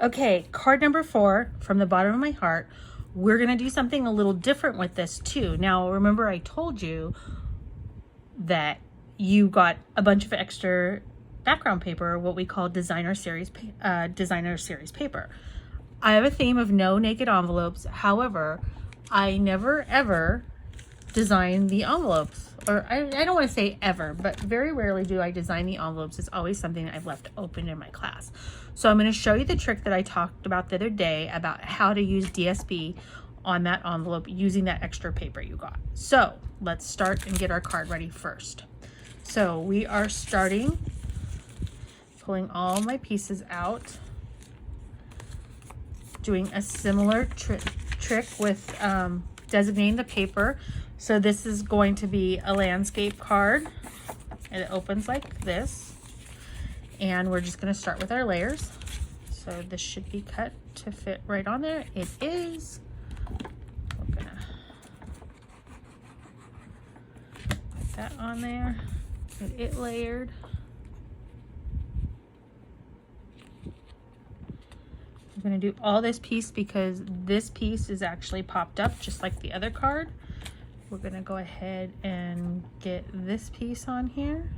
Okay, card number 4, from the bottom of my heart. We're gonna do something a little different with this too. Now, remember I told you that you got a bunch of extra background paper, what we call designer series paper. I have a theme of no naked envelopes. However, I never ever design the envelopes, or I don't want to say ever, but very rarely do I design the envelopes. It's always something that I've left open in my class. So I'm going to show you the trick that I talked about the other day about how to use DSP on that envelope using that extra paper you got. So let's start and get our card ready first. So we are starting, pulling all my pieces out, doing a similar trick with designating the paper. So this is going to be a landscape card, and it opens like this. And we're just going to start with our layers. So this should be cut to fit right on there. It is. We're going to put that on there, get it layered. I'm going to do all this piece because this piece is actually popped up just like the other card. We're going to go ahead and get this piece on here.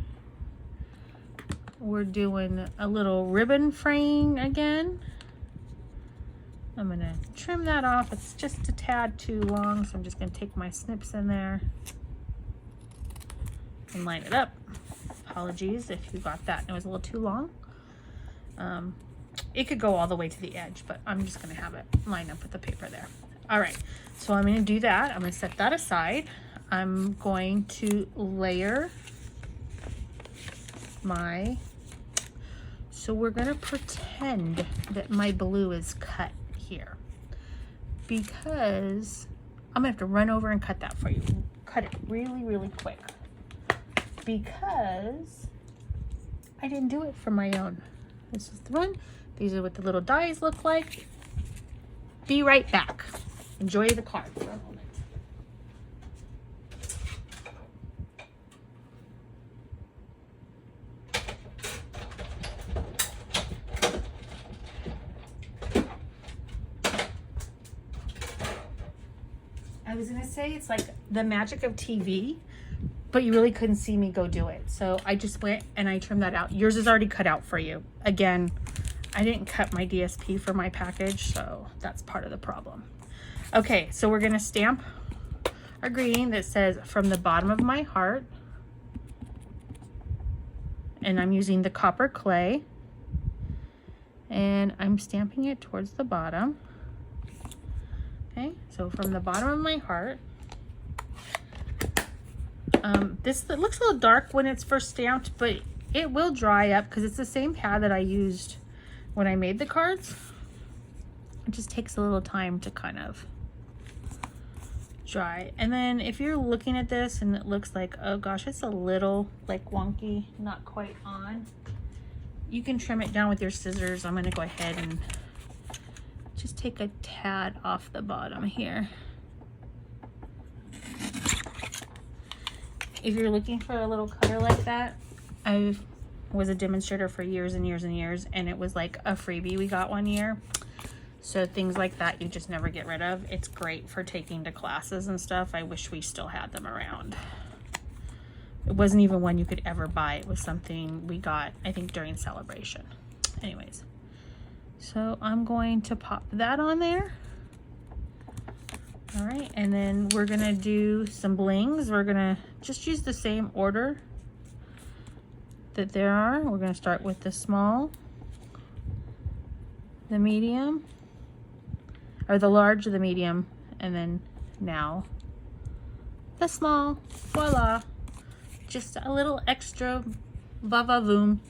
We're doing a little ribbon fraying again. I'm going to trim that off. It's just a tad too long, so I'm just going to take my snips in there and line it up. Apologies if you got that and it was a little too long. It could go all the way to the edge, but I'm just going to have it line up with the paper there. All right, so I'm going to do that. I'm going to set that aside. I'm going to layer my, so we're going to pretend that my blue is cut here, because I'm going to have to run over and cut that for you. Cut it really, really quick, because I didn't do it for my own. This is the one. These are what the little dies look like. Be right back. Enjoy the card for a moment. I was gonna say it's like the magic of TV, but you really couldn't see me go do it. So I just went and I trimmed that out. Yours is already cut out for you. Again, I didn't cut my DSP for my package, so that's part of the problem. Okay, so we're gonna stamp our greeting that says from the bottom of my heart, and I'm using the copper clay, and I'm stamping it towards the bottom. Okay, so from the bottom of my heart. This looks a little dark when it's first stamped, but it will dry up because it's the same pad that I used when I made the cards. It just takes a little time to kind of dry. And then if you're looking at this and it looks like, oh gosh, it's a little like wonky, not quite on, you can trim it down with your scissors. I'm going to go ahead and just take a tad off the bottom here. If you're looking for a little cutter like that, I was a demonstrator for years and years and years, and it was like a freebie we got one year. So things like that you just never get rid of. It's great for taking to classes and stuff. I wish we still had them around. It wasn't even one you could ever buy. It was something we got, I think, during Celebration. Anyways, so I'm going to pop that on there. All right, and then we're gonna do some blings. We're gonna just use the same order that there are. We're gonna start with the small, the medium, or the large, the medium, and then now the small. Voila, just a little extra va-va-voom.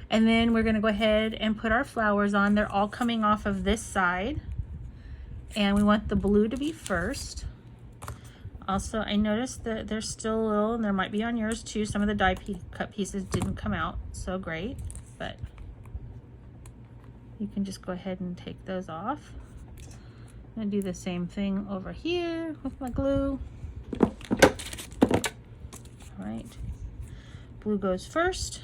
And then we're gonna go ahead and put our flowers on. They're all coming off of this side. And we want the blue to be first. Also, I noticed that there's still a little, and there might be on yours too, some of the die cut pieces didn't come out so great, but you can just go ahead and take those off. I'm gonna do the same thing over here with my glue. All right, blue goes first,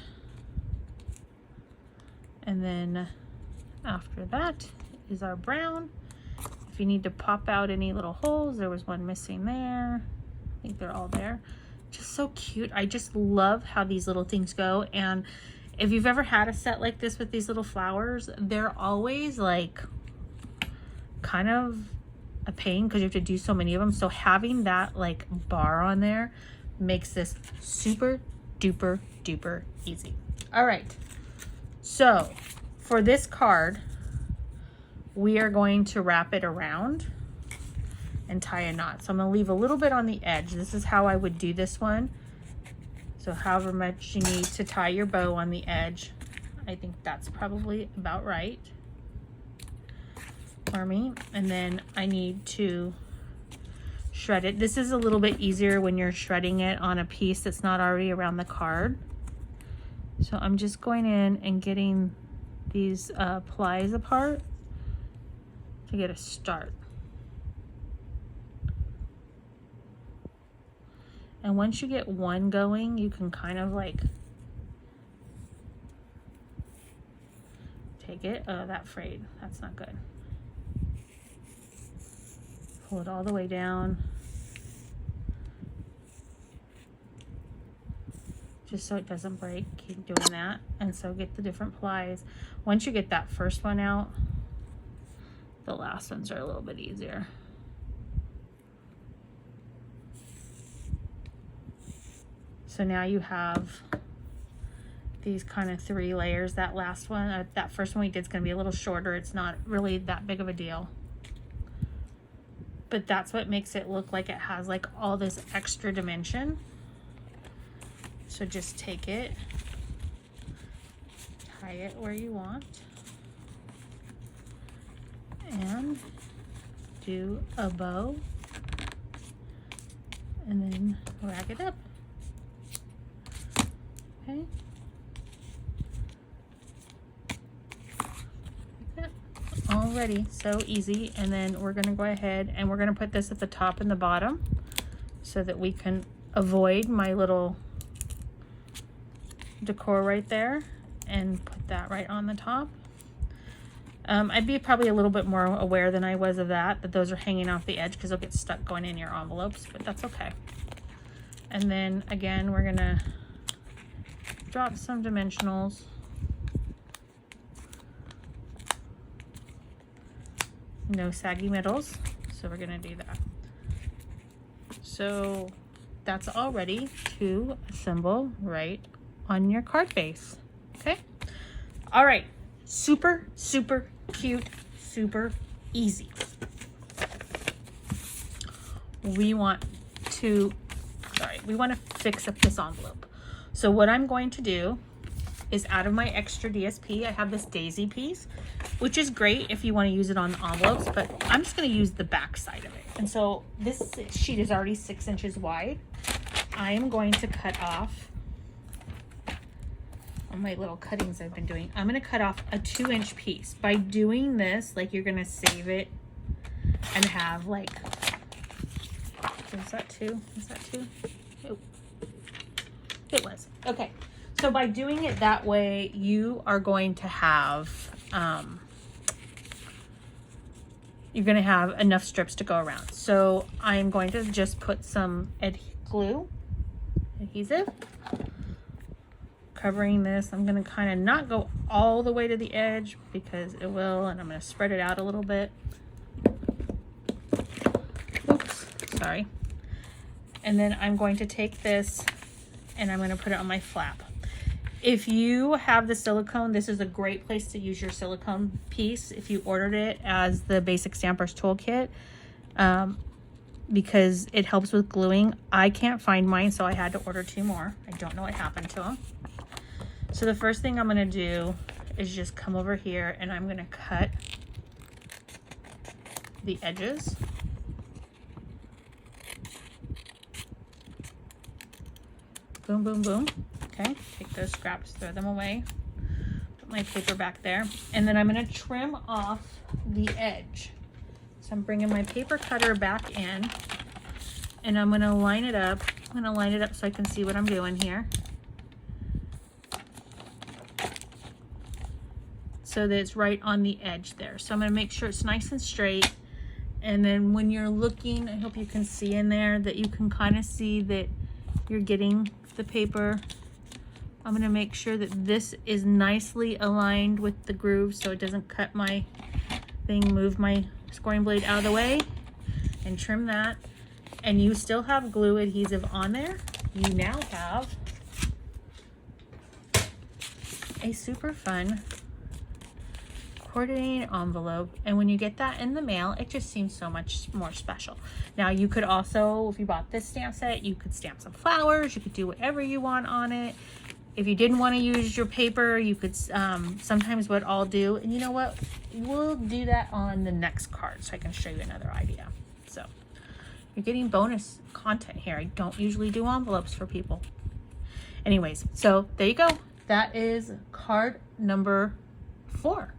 and then After that is our brown. If you need to pop out any little holes, there was one missing there. I think they're all there. Just so cute. I just love how these little things go. And if you've ever had a set like this with these little flowers, they're always like kind of a pain because you have to do so many of them. So having that like bar on there makes this super duper duper easy. All right, so for this card, we are going to wrap it around and tie a knot. So I'm going to leave a little bit on the edge. This is how I would do this one. So however much you need to tie your bow on the edge, I think that's probably about right for me. And then I need to shred it. This is a little bit easier when you're shredding it on a piece that's not already around the card. So I'm just going in and getting these plies apart to get a start. And once you get one going, you can kind of like take it. Oh, that frayed. That's not good. Pull it all the way down. Just so it doesn't break. Keep doing that. And so get the different plies. Once you get that first one out, the last ones are a little bit easier. So now you have these kind of 3 layers. That last one, that first one we did is going to be a little shorter. It's not really that big of a deal. But that's what makes it look like it has like all this extra dimension. So just take it, tie it where you want, and do a bow, and then rag it up. Okay. Like that. Already so easy. And then we're going to go ahead and we're going to put this at the top and the bottom so that we can avoid my little decor right there and put that right on the top. I'd be probably a little bit more aware than I was of that those are hanging off the edge because they'll get stuck going in your envelopes, but that's okay. And then again, we're gonna drop some dimensionals. No saggy middles, so we're gonna do that. So that's all ready to assemble right on your card base. Okay. All right. Super, super cute, super easy. We want to fix up this envelope. So what I'm going to do is out of my extra DSP, I have this daisy piece, which is great if you want to use it on the envelopes, but I'm just going to use the back side of it. And so this sheet is already 6 inches wide. I am going to cut off on my little cuttings I've been doing. I'm going to cut off a 2-inch piece. By doing this, like, you're going to save it and have like, is that 2? Is that 2? Oh, it was. Okay. So by doing it that way, you are going to have, you're going to have enough strips to go around. So I'm going to just put some adhesive, covering this. I'm going to kind of not go all the way to the edge because it will, and I'm going to spread it out a little bit. Oops, sorry. And then I'm going to take this and I'm going to put it on my flap. If you have the silicone, this is a great place to use your silicone piece if you ordered it as the Basic Stampers Toolkit, because it helps with gluing. I can't find mine, so I had to order 2 more. I don't know what happened to them. So the first thing I'm going to do is just come over here and I'm going to cut the edges. Boom, boom, boom. Okay, take those scraps, throw them away. Put my paper back there. And then I'm going to trim off the edge. So I'm bringing my paper cutter back in and I'm going to line it up. I'm going to line it up so I can see what I'm doing here. so that it's right on the edge there. So I'm going to make sure it's nice and straight. And then when you're looking, I hope you can see in there that you can kind of see that you're getting the paper. I'm going to make sure that this is nicely aligned with the groove so it doesn't cut my thing. Move my scoring blade out of the way and trim that. And you still have glue adhesive on there. You now have a super fun coordinating envelope, and when you get that in the mail, it just seems so much more special. Now you could also, if you bought this stamp set, you could stamp some flowers, you could do whatever you want on it. If you didn't want to use your paper, you could sometimes what I'll do, and you know what, we'll do that on the next card so I can show you another idea. So you're getting bonus content here. I don't usually do envelopes for people. Anyways, so there you go. That is card number 4.